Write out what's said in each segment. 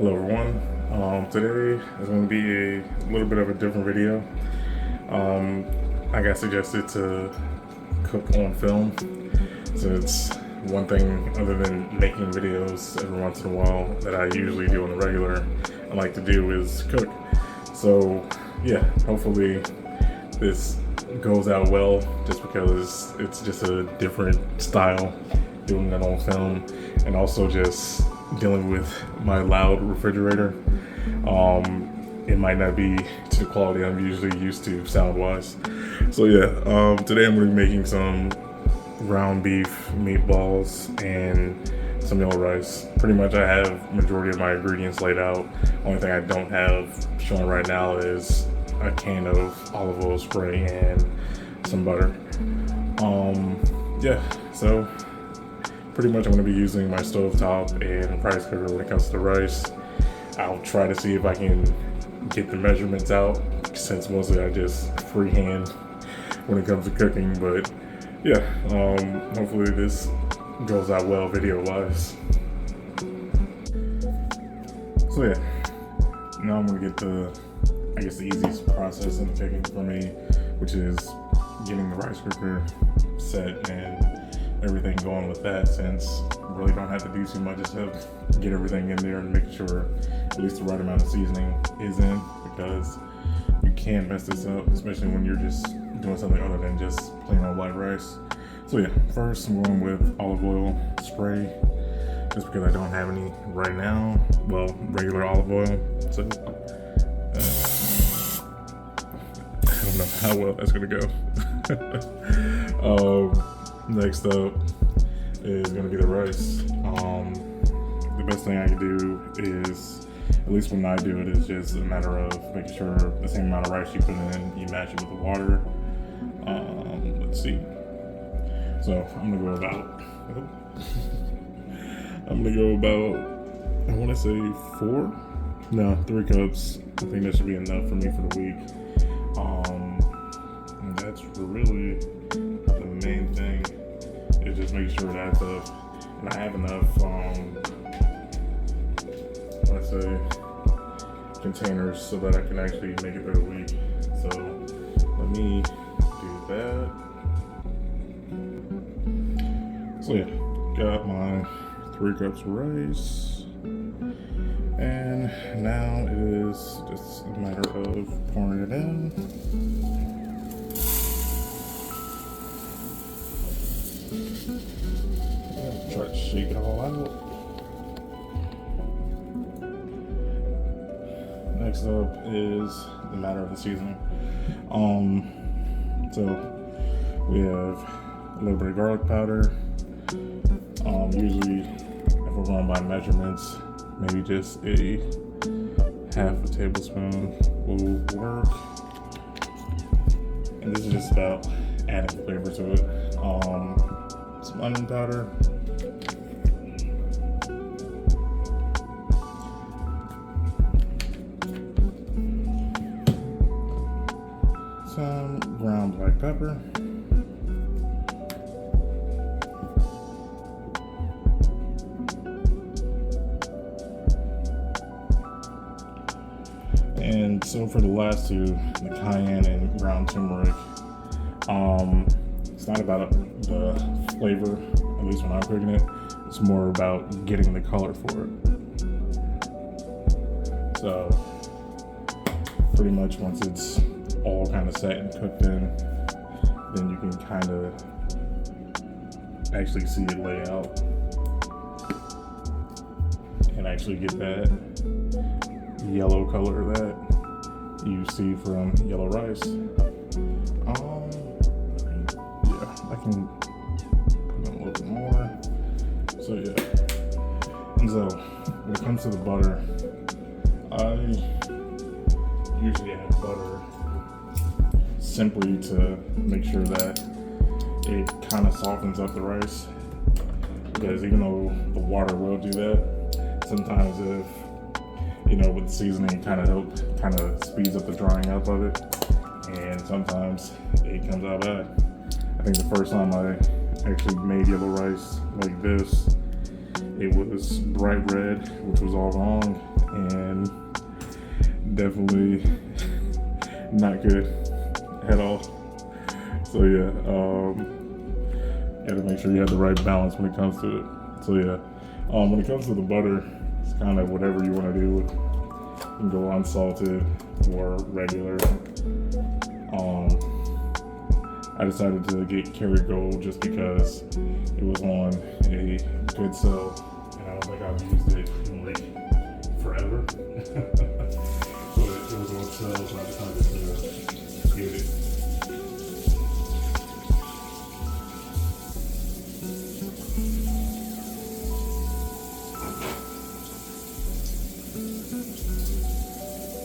Hello everyone. Today is going to be a little bit of a different video. I got suggested to cook on film, so it's one thing other than making videos every once in a while that I usually do on the regular. I like to do is cook. So yeah, hopefully this goes out well, just because it's just a different style doing it on film, and also just dealing with my loud refrigerator. It might not be to the quality I'm usually used to sound wise. So yeah, today I'm going to be making some ground beef meatballs and some yellow rice. Pretty much I have majority of my ingredients laid out. Only thing I don't have showing right now is a can of olive oil spray and some butter. Yeah, so pretty much I'm going to be using my stovetop and rice cooker when it comes to the rice. I'll try to see if I can get the measurements out, since mostly I just freehand when it comes to cooking. But yeah, hopefully this goes out well video wise. So yeah, now I'm going to get the easiest process in the cooking for me, which is getting the rice cooker set and everything going with that, since I really don't have to do too much, just have to get everything in there and make sure at least the right amount of seasoning is in, because you can mess this up, especially when you're just doing something other than just plain old white rice. So yeah, first I'm going with olive oil spray, just because I don't have any right now. Well, regular olive oil. So I don't know how well that's gonna go. Next up is gonna be the rice. The best thing I can do is, at least when I do it, is just a matter of making sure the same amount of rice you put in, you match it with the water. Let's see. So I'm gonna go about, I want to say 3 cups. I think that should be enough for me for the week. And that's really the main thing, is just making sure that I have enough, let's say, containers so that I can actually make it through the week. So let me do that. So yeah, got my 3 cups of rice, and now it is just a matter of pouring it in. Try to shake it all out. Next up is the matter of the seasoning. So we have a little bit of garlic powder. Usually, if we're going by measurements, maybe just a half a tablespoon will work. And this is just about adding flavor to it. Some onion powder. Some ground black pepper. And so for the last two, the cayenne and ground turmeric, it's not about the flavor, at least when I'm cooking it. It's more about getting the color for it. So pretty much once it's all kind of set and cooked in, then you can kind of actually see it lay out and actually get that yellow color that you see from yellow rice. Yeah, I can put a little bit more. So yeah, and so when it comes to the butter, I usually add butter simply to make sure that it kind of softens up the rice, because even though the water will do that, sometimes if with the seasoning, it kind of speeds up the drying up of it, and sometimes it comes out bad. I think the first time I actually made yellow rice like this, it was bright red, which was all wrong, and definitely not good at all. So yeah, gotta make sure you have the right balance when it comes to it. So yeah, when it comes to the butter, it's kind of whatever you want to do. You can go unsalted or regular. I decided to get Kerry Gold just because it was on a good sale, and I don't think I've used it in like forever. But it was on sale, so I decided to get it.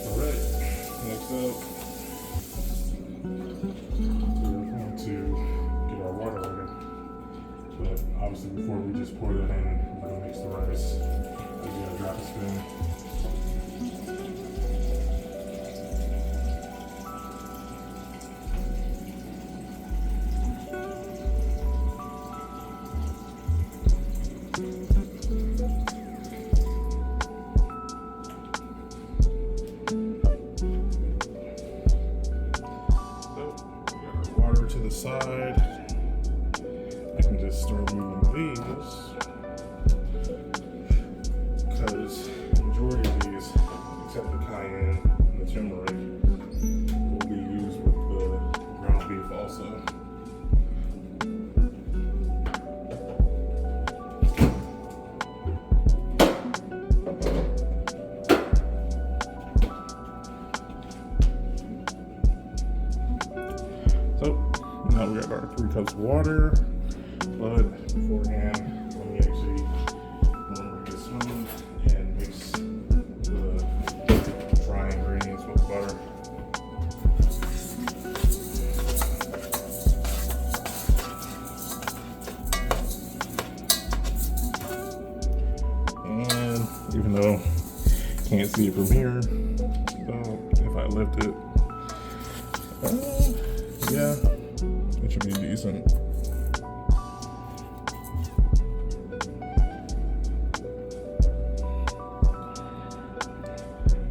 Alright, next up, but obviously before we just pour that in, we're gonna mix the rice. We gotta drop a spoon. So we got our water to the side. I can just start moving these because the majority of these, except the cayenne and the turmeric, will be used with the ground beef also. So now we got our 3 cups of water. But beforehand, let me actually remember this spoon and mix the dry ingredients with butter. And even though you can't see it from here, so if I lift it, yeah, it should be decent.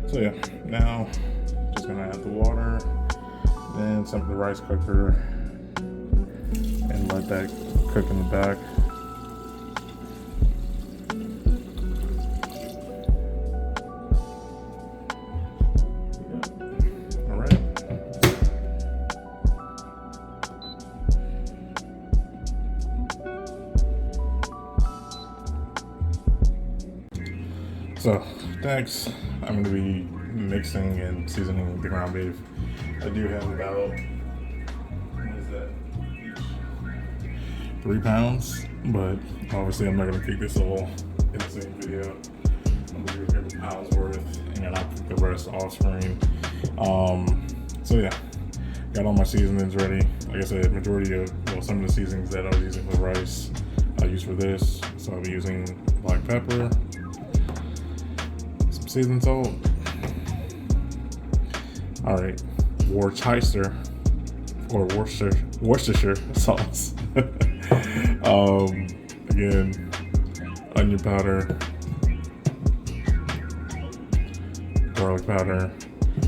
So yeah, now just gonna add the water, then some of the rice cooker, and let that cook in the back. Yeah. All right. So next, I'm going to be mixing and seasoning the ground beef. I do have about, what is that, 3 pounds, but obviously I'm not going to cook this all in the same video. I'm going to do every pound's worth, and then I'll cook the rest off screen. So yeah, got all my seasonings ready. Like I said, majority of, well, some of the seasonings that I was using for rice, I use for this. So I'll be using black pepper, seasoned salt. All right, Worcestershire or Worcestershire sauce. Again, onion powder, garlic powder,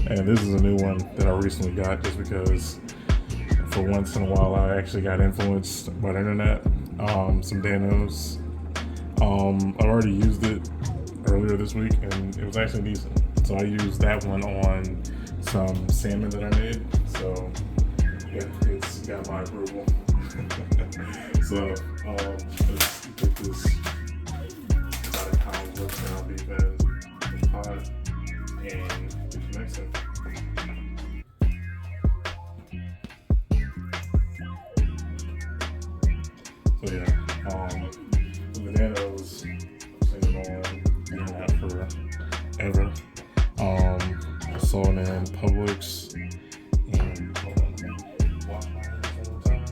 and this is a new one that I recently got just because for once in a while I actually got influenced by the internet. Some Danos. I've already used it earlier this week and it was actually decent. So I used that one on some salmon that I made. So yeah, it's got my approval. So let's get this about a pound worth of ground beef in the pot and get the mixing. So yeah, the bananas I've seen it on the internet forever. I saw it in Publix and Walmart all the time.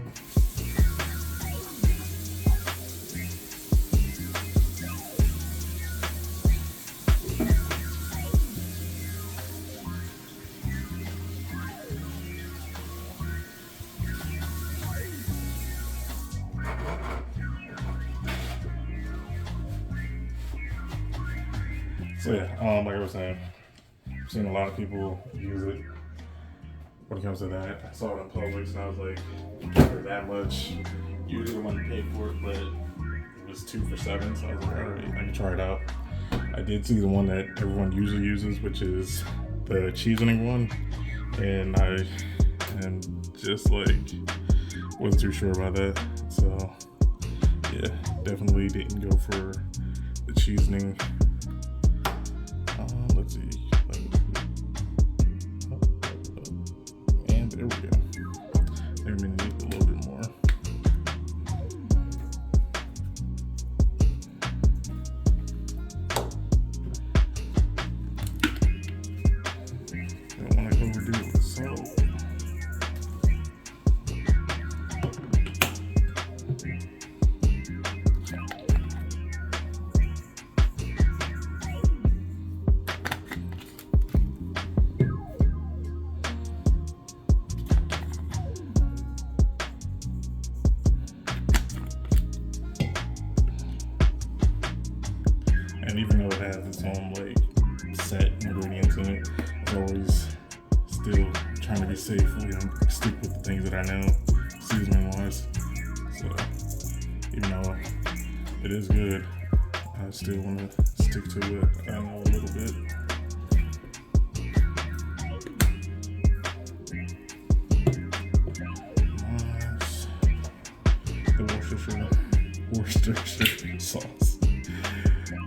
So yeah, like I was saying, I've seen a lot of people use it when it comes to that. I saw it in Publix and I was like, for that much, usually when you pay for it, but it was 2 for $7, so I was like, alright, I can try it out. I did see the one that everyone usually uses, which is the seasoning one, and I am just like, wasn't too sure about that. So yeah, definitely didn't go for the seasoning. Let's see. And there we go. Maybe we need a little bit more. Don't want to overdo it with salt. And even though it has its own like set ingredients in it, it's always still trying to be safe and stick with the things that I know seasoning wise. So even though it is good, I still want to stick to it. I know a little bit. Nice. The Worcestershire sauce.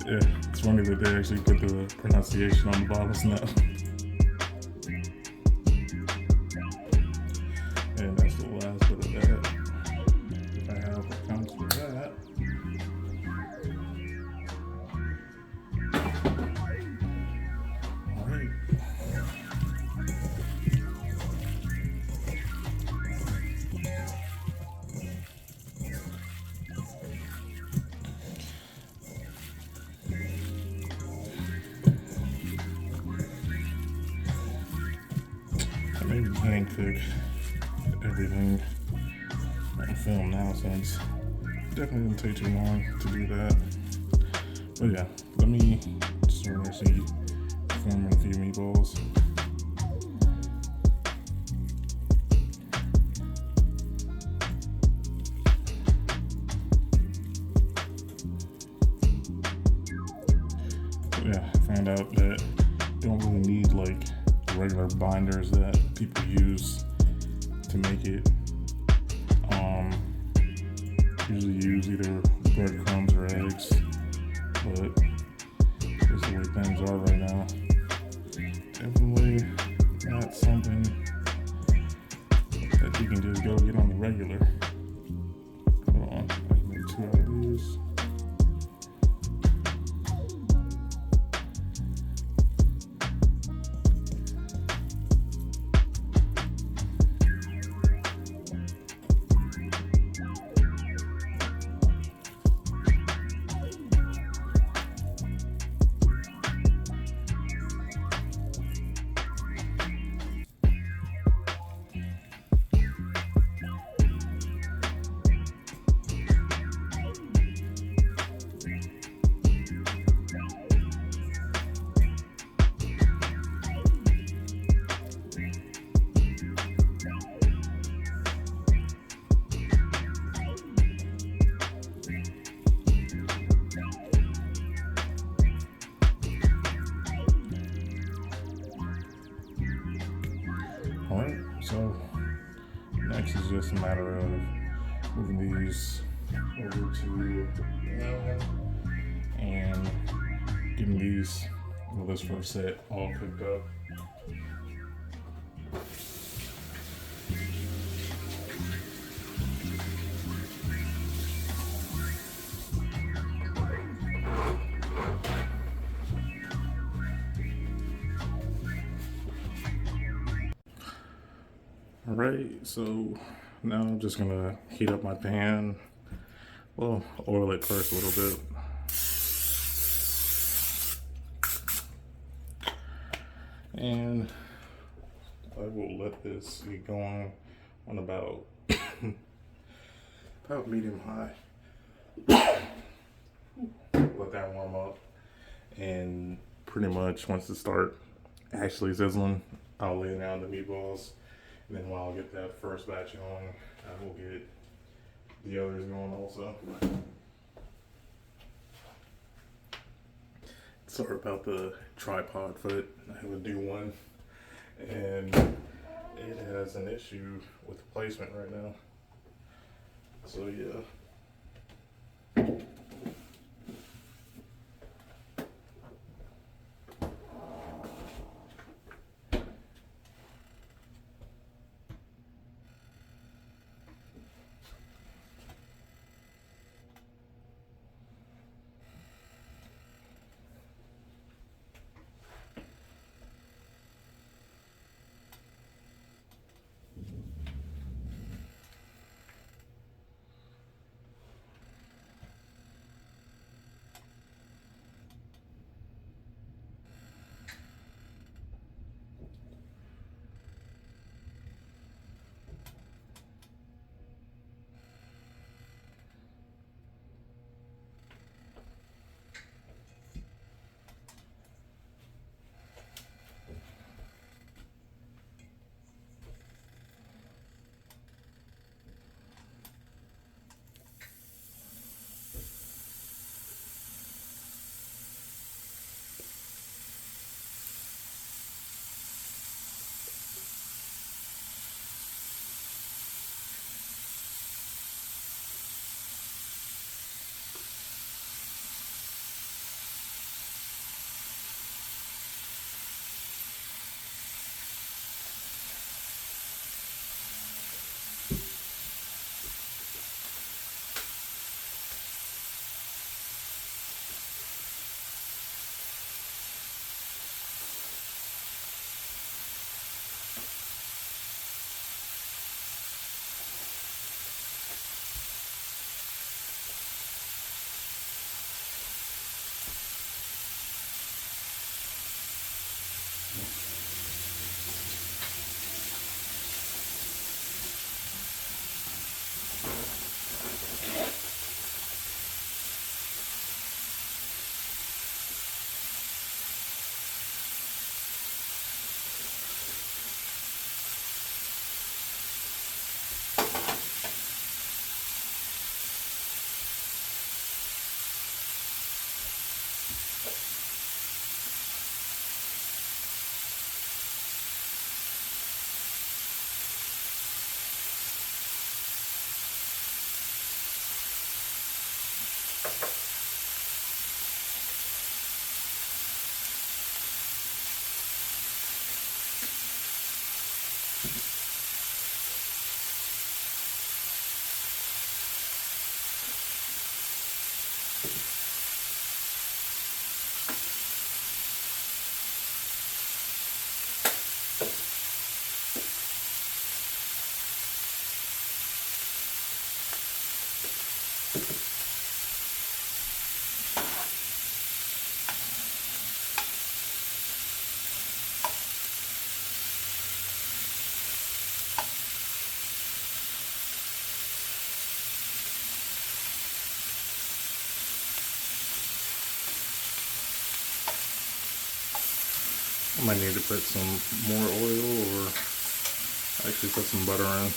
Yeah, it's funny that they actually put the pronunciation on the bottles now. And that's the last bit of that. If I have what comes with that. Alright. Maybe hand cook everything on film now, since it definitely didn't take too long to do that. But yeah, let me start actually forming a few meatballs. Yeah, I found out that you don't really need like regular binders that people use to make it. Usually use either breadcrumbs or eggs, but that's the way things are right now. Definitely not something that you can just go get on the regular. Hold on, I can make 2 out of these. Alright, so next is just a matter of moving these over to the oven and getting these, well, this first set all cooked up. Alright, so now I'm just gonna heat up my pan. Well, oil it first a little bit. And I will let this get going on about medium high. Let that warm up and pretty much once it start actually sizzling, I'll lay down the meatballs. And then while I get that first batch going, I will get the others going also. Sorry about the tripod foot. I have a new one, and it has an issue with placement right now. So yeah. I might need to put some more oil or actually put some butter in.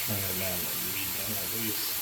turn it down to medium at least.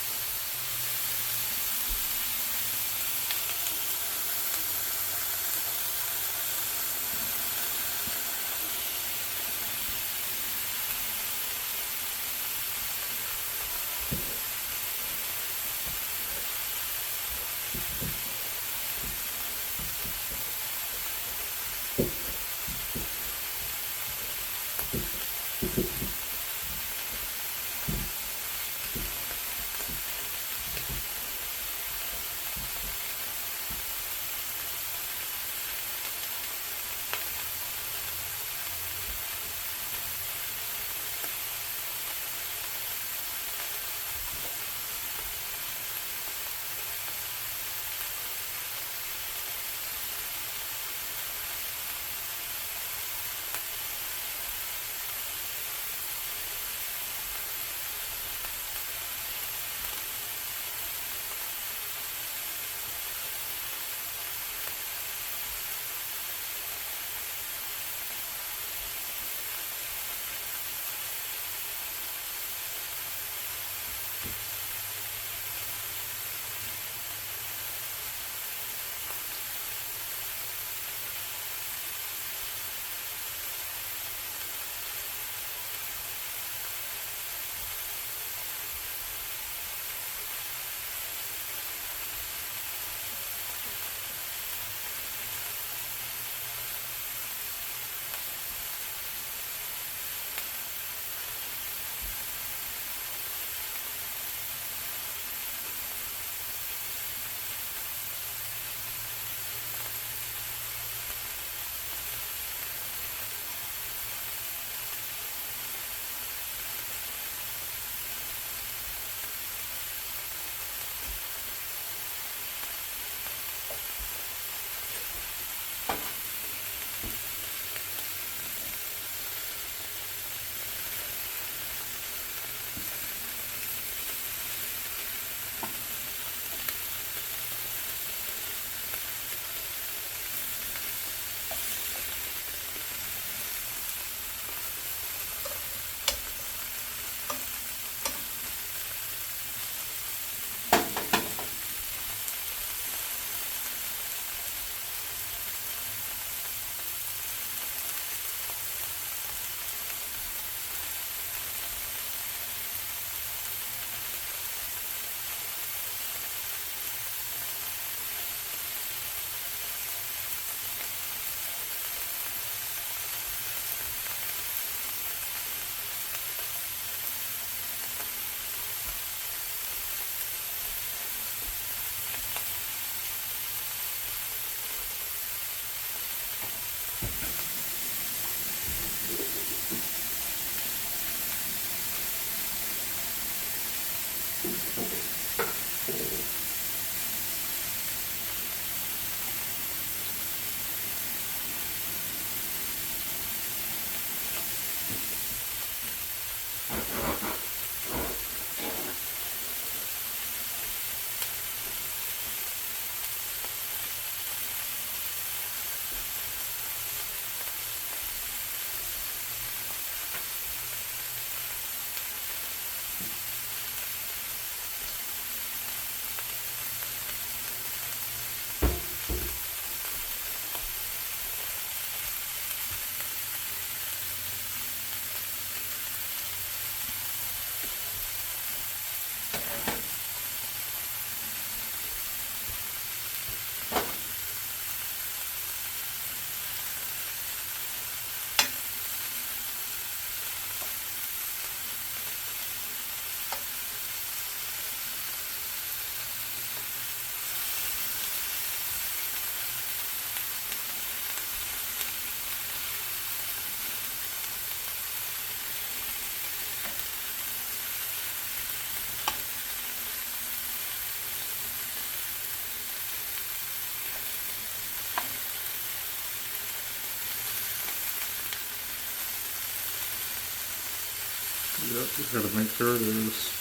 Yep, just gotta make sure there's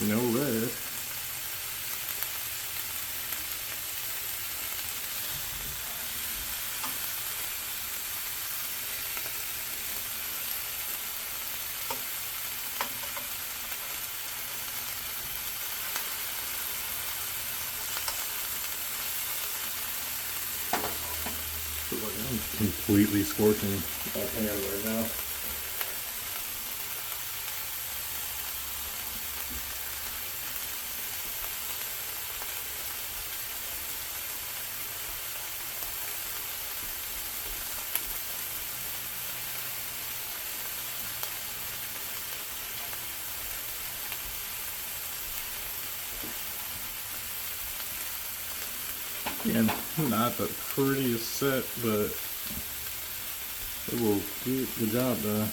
no lead. feels like I'm completely scorching my pan right now. Again, not the prettiest set, but it will do the job though.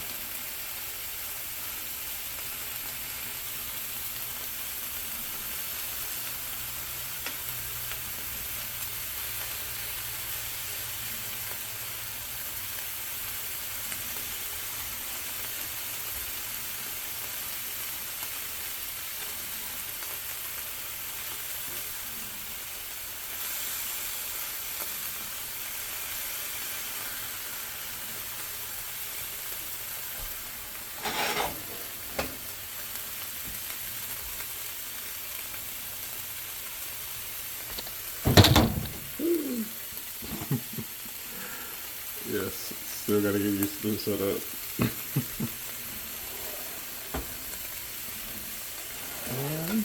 Yes, still gotta get used to this setup. And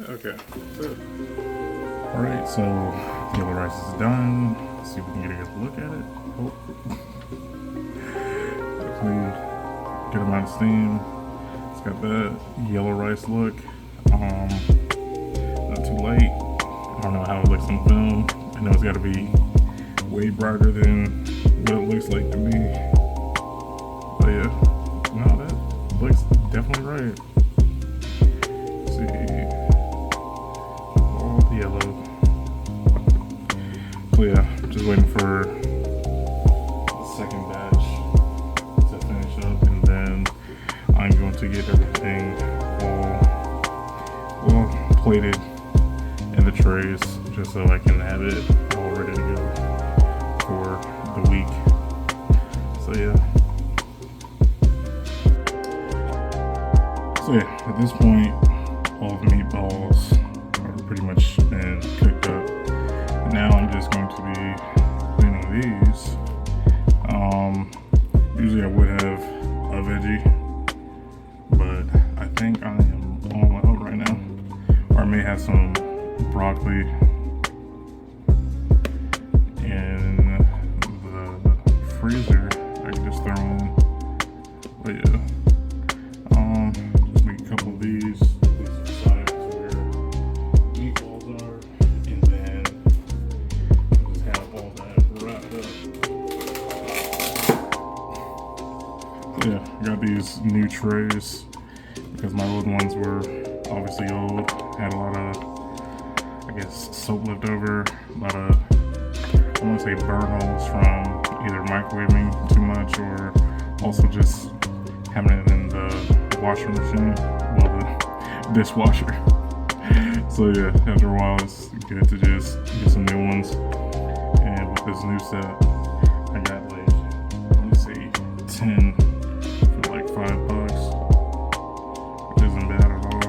okay. Alright, so yellow rice is done. Let's see if we can get a good look at it. Oh. Definitely good amount of steam. It's got that yellow rice look. Not too light. I don't know how it looks on film. I know it's got to be way brighter than what it looks like to me. But yeah, no, that looks definitely right. Let's see. Yellow. So yeah, just waiting for the second batch to finish up, and then I'm going to get everything all plated in the trays, just so I can have it all ready to go for the week. So yeah, at this point, all the meatballs pretty much been cooked up. Now I'm just going to be cleaning these. Usually I would have a veggie, but I think I am all out right now. Or I may have some broccoli in the freezer I can just throw in. But yeah, just make a couple of these. Yeah, I got these new trays because my old ones were obviously old. Had a lot of, I guess, soap left over. A lot of, I want to say, burn holes from either microwaving too much or also just having it in the washing machine, well, the dishwasher. So yeah, after a while, it's good to just get some new ones. And with this new set, I got like, let me see, 10. Like $5, which isn't bad at all.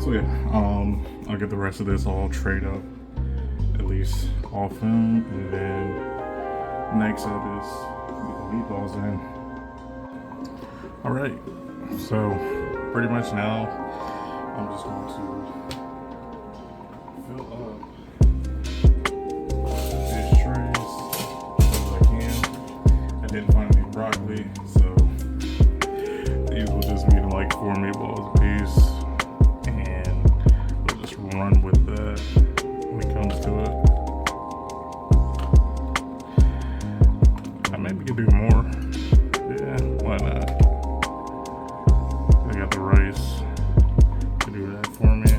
So yeah, I'll get the rest of this all trayed up, at least all film, and then next up is get the meatballs in. All right, so pretty much now I'm just going to fill up these trays as I can. I didn't find any broccoli, so these will just be like 4 meatballs a piece, and we'll just run with that when it comes to it. I maybe could do more. Yeah, why not? I got the rice to do that for me.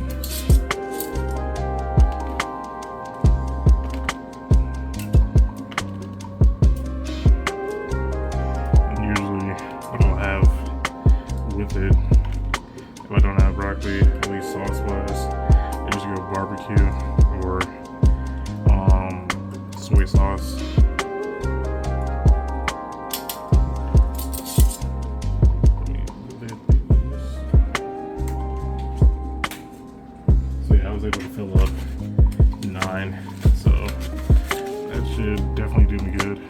with it. If I don't have broccoli, at least sauce-wise, I usually go barbecue or soy sauce. So yeah, I was able to fill up 9, so that should definitely do me good.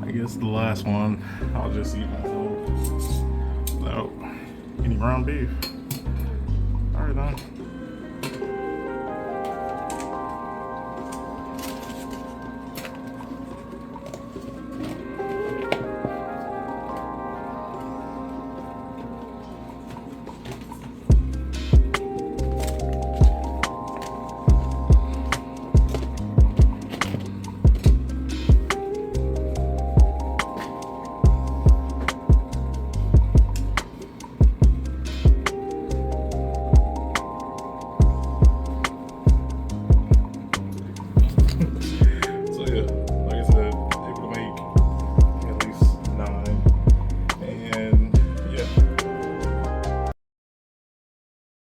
I guess the last one, I'll just eat myself without any ground beef. Alright then.